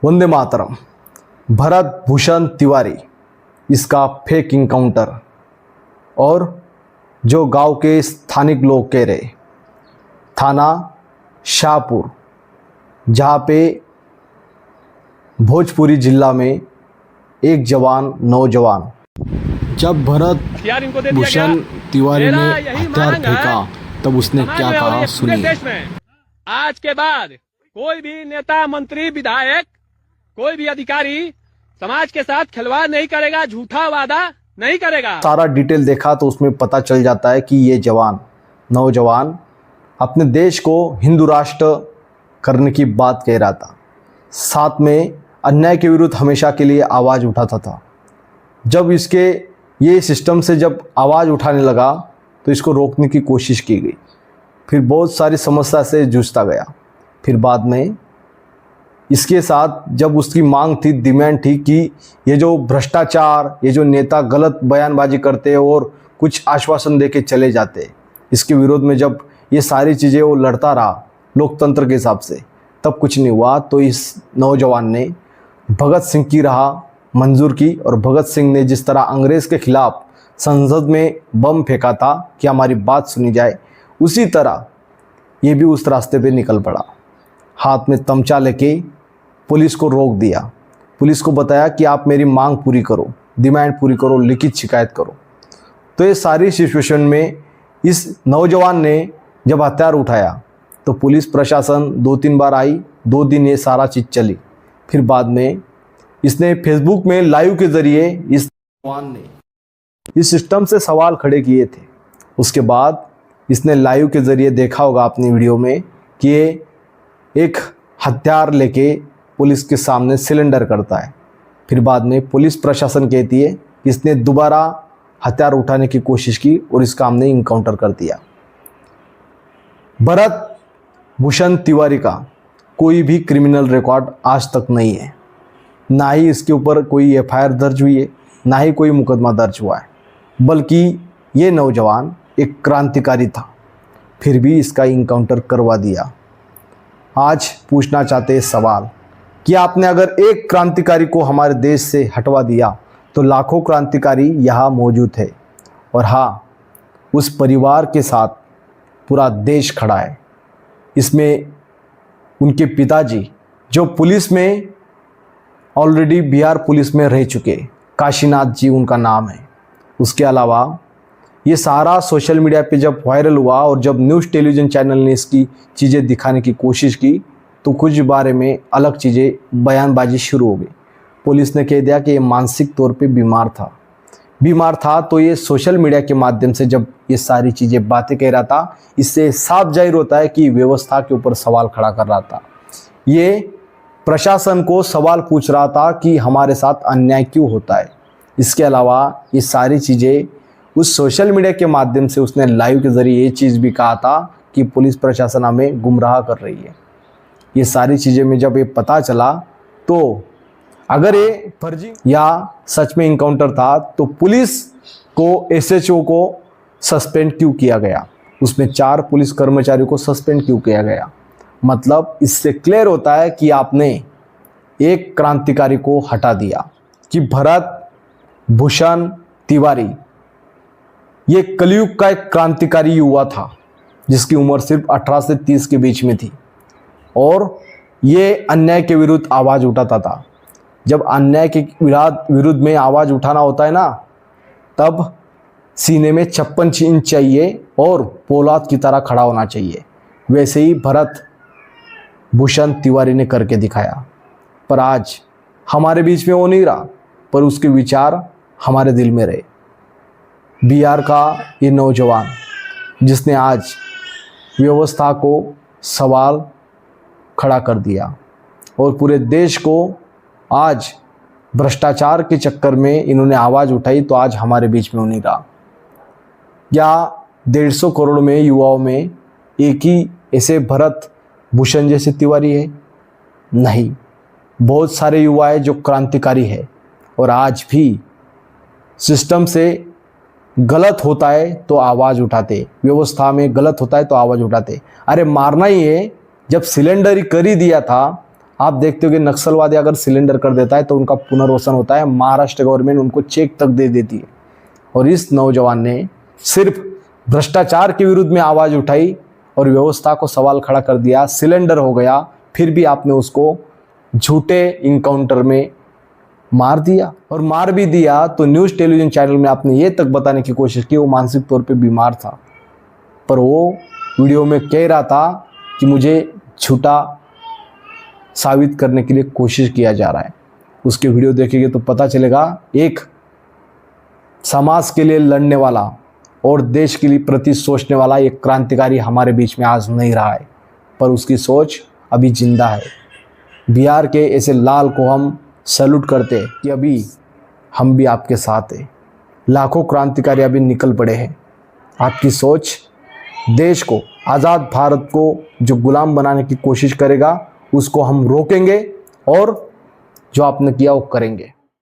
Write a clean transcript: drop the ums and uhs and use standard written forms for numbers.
वंदे मातरम। भरत भूषण तिवारी, इसका fake encounter. और जो गांव के स्थानिक लोग कह रहे, थाना शाहपुर, जहाँ पे भोजपुरी जिला में एक जवान नौजवान, जब भरत भूषण तिवारी ने हथियार फेंका तब उसने क्या कहा सुनिए। आज के बाद कोई भी नेता, मंत्री, विधायक, कोई भी अधिकारी समाज के साथ खिलवाड़ नहीं करेगा, झूठा वादा नहीं करेगा। सारा डिटेल देखा तो उसमें पता चल जाता है कि ये जवान, नौजवान अपने देश को हिंदू राष्ट्र करने की बात कह रहा था, साथ में अन्याय के विरुद्ध हमेशा के लिए आवाज़ उठाता था। जब इसके ये सिस्टम से जब आवाज़ उठाने लगा तो इसको रोकने की कोशिश की गई, फिर बहुत सारी समस्या से जूझता गया। फिर बाद में इसके साथ जब उसकी मांग थी, डिमांड थी कि ये जो भ्रष्टाचार, ये जो नेता गलत बयानबाजी करते हैं और कुछ आश्वासन दे के चले जाते, इसके विरोध में जब ये सारी चीज़ें वो लड़ता रहा लोकतंत्र के हिसाब से, तब कुछ नहीं हुआ। तो इस नौजवान ने भगत सिंह की राह मंजूर की और भगत सिंह ने जिस तरह अंग्रेज़ के खिलाफ संसद में बम फेंका था कि हमारी बात सुनी जाए, उसी तरह ये भी उस रास्ते पे निकल पड़ा। हाथ में तमचा लेके पुलिस को रोक दिया, पुलिस को बताया कि आप मेरी मांग पूरी करो, डिमांड पूरी करो, लिखित शिकायत करो। तो ये सारी सिचुएशन में इस नौजवान ने जब हथियार उठाया तो पुलिस प्रशासन 2-3 बार आई, 2 दिन ये सारा चीज़ चली। फिर बाद में इसने फेसबुक में लाइव के ज़रिए इस नौजवान ने इस सिस्टम से सवाल खड़े किए थे। उसके बाद इसने लाइव के ज़रिए देखा होगा अपनी वीडियो में कि ये एक हथियार लेके पुलिस के सामने सिलेंडर करता है। फिर बाद में पुलिस प्रशासन कहती है कि इसने दोबारा हथियार उठाने की कोशिश की और इसका हमने इनकाउंटर कर दिया। भरत भूषण तिवारी का कोई भी क्रिमिनल रिकॉर्ड आज तक नहीं है, ना ही इसके ऊपर कोई एफआईआर दर्ज हुई है, ना ही कोई मुकदमा दर्ज हुआ है, बल्कि ये नौजवान एक क्रांतिकारी था, फिर भी इसका इनकाउंटर करवा दिया। आज पूछना चाहते हैं सवाल कि आपने अगर एक क्रांतिकारी को हमारे देश से हटवा दिया तो लाखों क्रांतिकारी यहाँ मौजूद है। और हाँ, उस परिवार के साथ पूरा देश खड़ा है। इसमें उनके पिताजी जो पुलिस में ऑलरेडी बिहार पुलिस में रह चुके, काशीनाथ जी उनका नाम है। उसके अलावा ये सारा सोशल मीडिया पे जब वायरल हुआ और जब न्यूज़ टेलीविज़न चैनल ने इसकी चीज़ें दिखाने की कोशिश की तो कुछ बारे में अलग चीज़ें बयानबाजी शुरू हो गई। पुलिस ने कह दिया कि ये मानसिक तौर पे बीमार था। तो ये सोशल मीडिया के माध्यम से जब ये सारी चीज़ें बातें कह रहा था, इससे साफ जाहिर होता है कि व्यवस्था के ऊपर सवाल खड़ा कर रहा था। ये प्रशासन को सवाल पूछ रहा था कि हमारे साथ अन्याय क्यों होता है। इसके अलावा ये सारी चीज़ें उस सोशल मीडिया के माध्यम से उसने लाइव के ज़रिए ये चीज़ भी कहा था कि पुलिस प्रशासन हमें गुमराह कर रही है। ये सारी चीज़ें में जब ये पता चला तो अगर ये फर्जी या सच में इनकाउंटर था तो पुलिस को, एसएचओ को सस्पेंड क्यों किया गया, उसमें 4 पुलिस कर्मचारियों को सस्पेंड क्यों किया गया। मतलब इससे क्लियर होता है कि आपने एक क्रांतिकारी को हटा दिया। कि भरत भूषण तिवारी ये कलयुग का एक क्रांतिकारी युवा था जिसकी उम्र सिर्फ 18 से 30 के बीच में थी और ये अन्याय के विरुद्ध आवाज़ उठाता था। जब अन्याय के विरुद्ध में आवाज़ उठाना होता है ना, तब सीने में 56 इंच चाहिए और पोलाद की तरह खड़ा होना चाहिए। वैसे ही भरत भूषण तिवारी ने करके दिखाया। पर आज हमारे बीच में वो नहीं रहा, पर उसके विचार हमारे दिल में रहे। बिहार का ये नौजवान जिसने आज व्यवस्था को सवाल खड़ा कर दिया और पूरे देश को आज भ्रष्टाचार के चक्कर में इन्होंने आवाज़ उठाई, तो आज हमारे बीच में नहीं रहा। या 150 करोड़ में युवाओं में एक ही ऐसे भरत भूषण जैसे तिवारी है? नहीं, बहुत सारे युवा है जो क्रांतिकारी है और आज भी सिस्टम से गलत होता है तो आवाज़ उठाते, व्यवस्था में गलत होता है तो आवाज़ उठाते। अरे मारना ही है, जब सिलेंडर ही कर ही दिया था आप देखते हो कि नक्सलवादी अगर सिलेंडर कर देता है तो उनका पुनर्वसन होता है, महाराष्ट्र गवर्नमेंट उनको चेक तक दे देती है। और इस नौजवान ने सिर्फ भ्रष्टाचार के विरुद्ध में आवाज़ उठाई और व्यवस्था को सवाल खड़ा कर दिया, सिलेंडर हो गया, फिर भी आपने उसको झूठे इनकाउंटर में मार दिया। और मार भी दिया तो न्यूज़ टेलीविज़न चैनल में आपने ये तक बताने की कोशिश की वो मानसिक तौर पे बीमार था, पर वो वीडियो में कह रहा था कि मुझे झूठा साबित करने के लिए कोशिश किया जा रहा है। उसके वीडियो देखेंगे तो पता चलेगा एक समाज के लिए लड़ने वाला और देश के लिए प्रति सोचने वाला एक क्रांतिकारी हमारे बीच में आज नहीं रहा है, पर उसकी सोच अभी जिंदा है। बिहार के ऐसे लाल को हम सैल्यूट करते हैं कि अभी हम भी आपके साथ हैं। लाखों क्रांतिकारी अभी निकल पड़े हैं। आपकी सोच देश को, आज़ाद भारत को जो गुलाम बनाने की कोशिश करेगा उसको हम रोकेंगे और जो आपने किया वो करेंगे।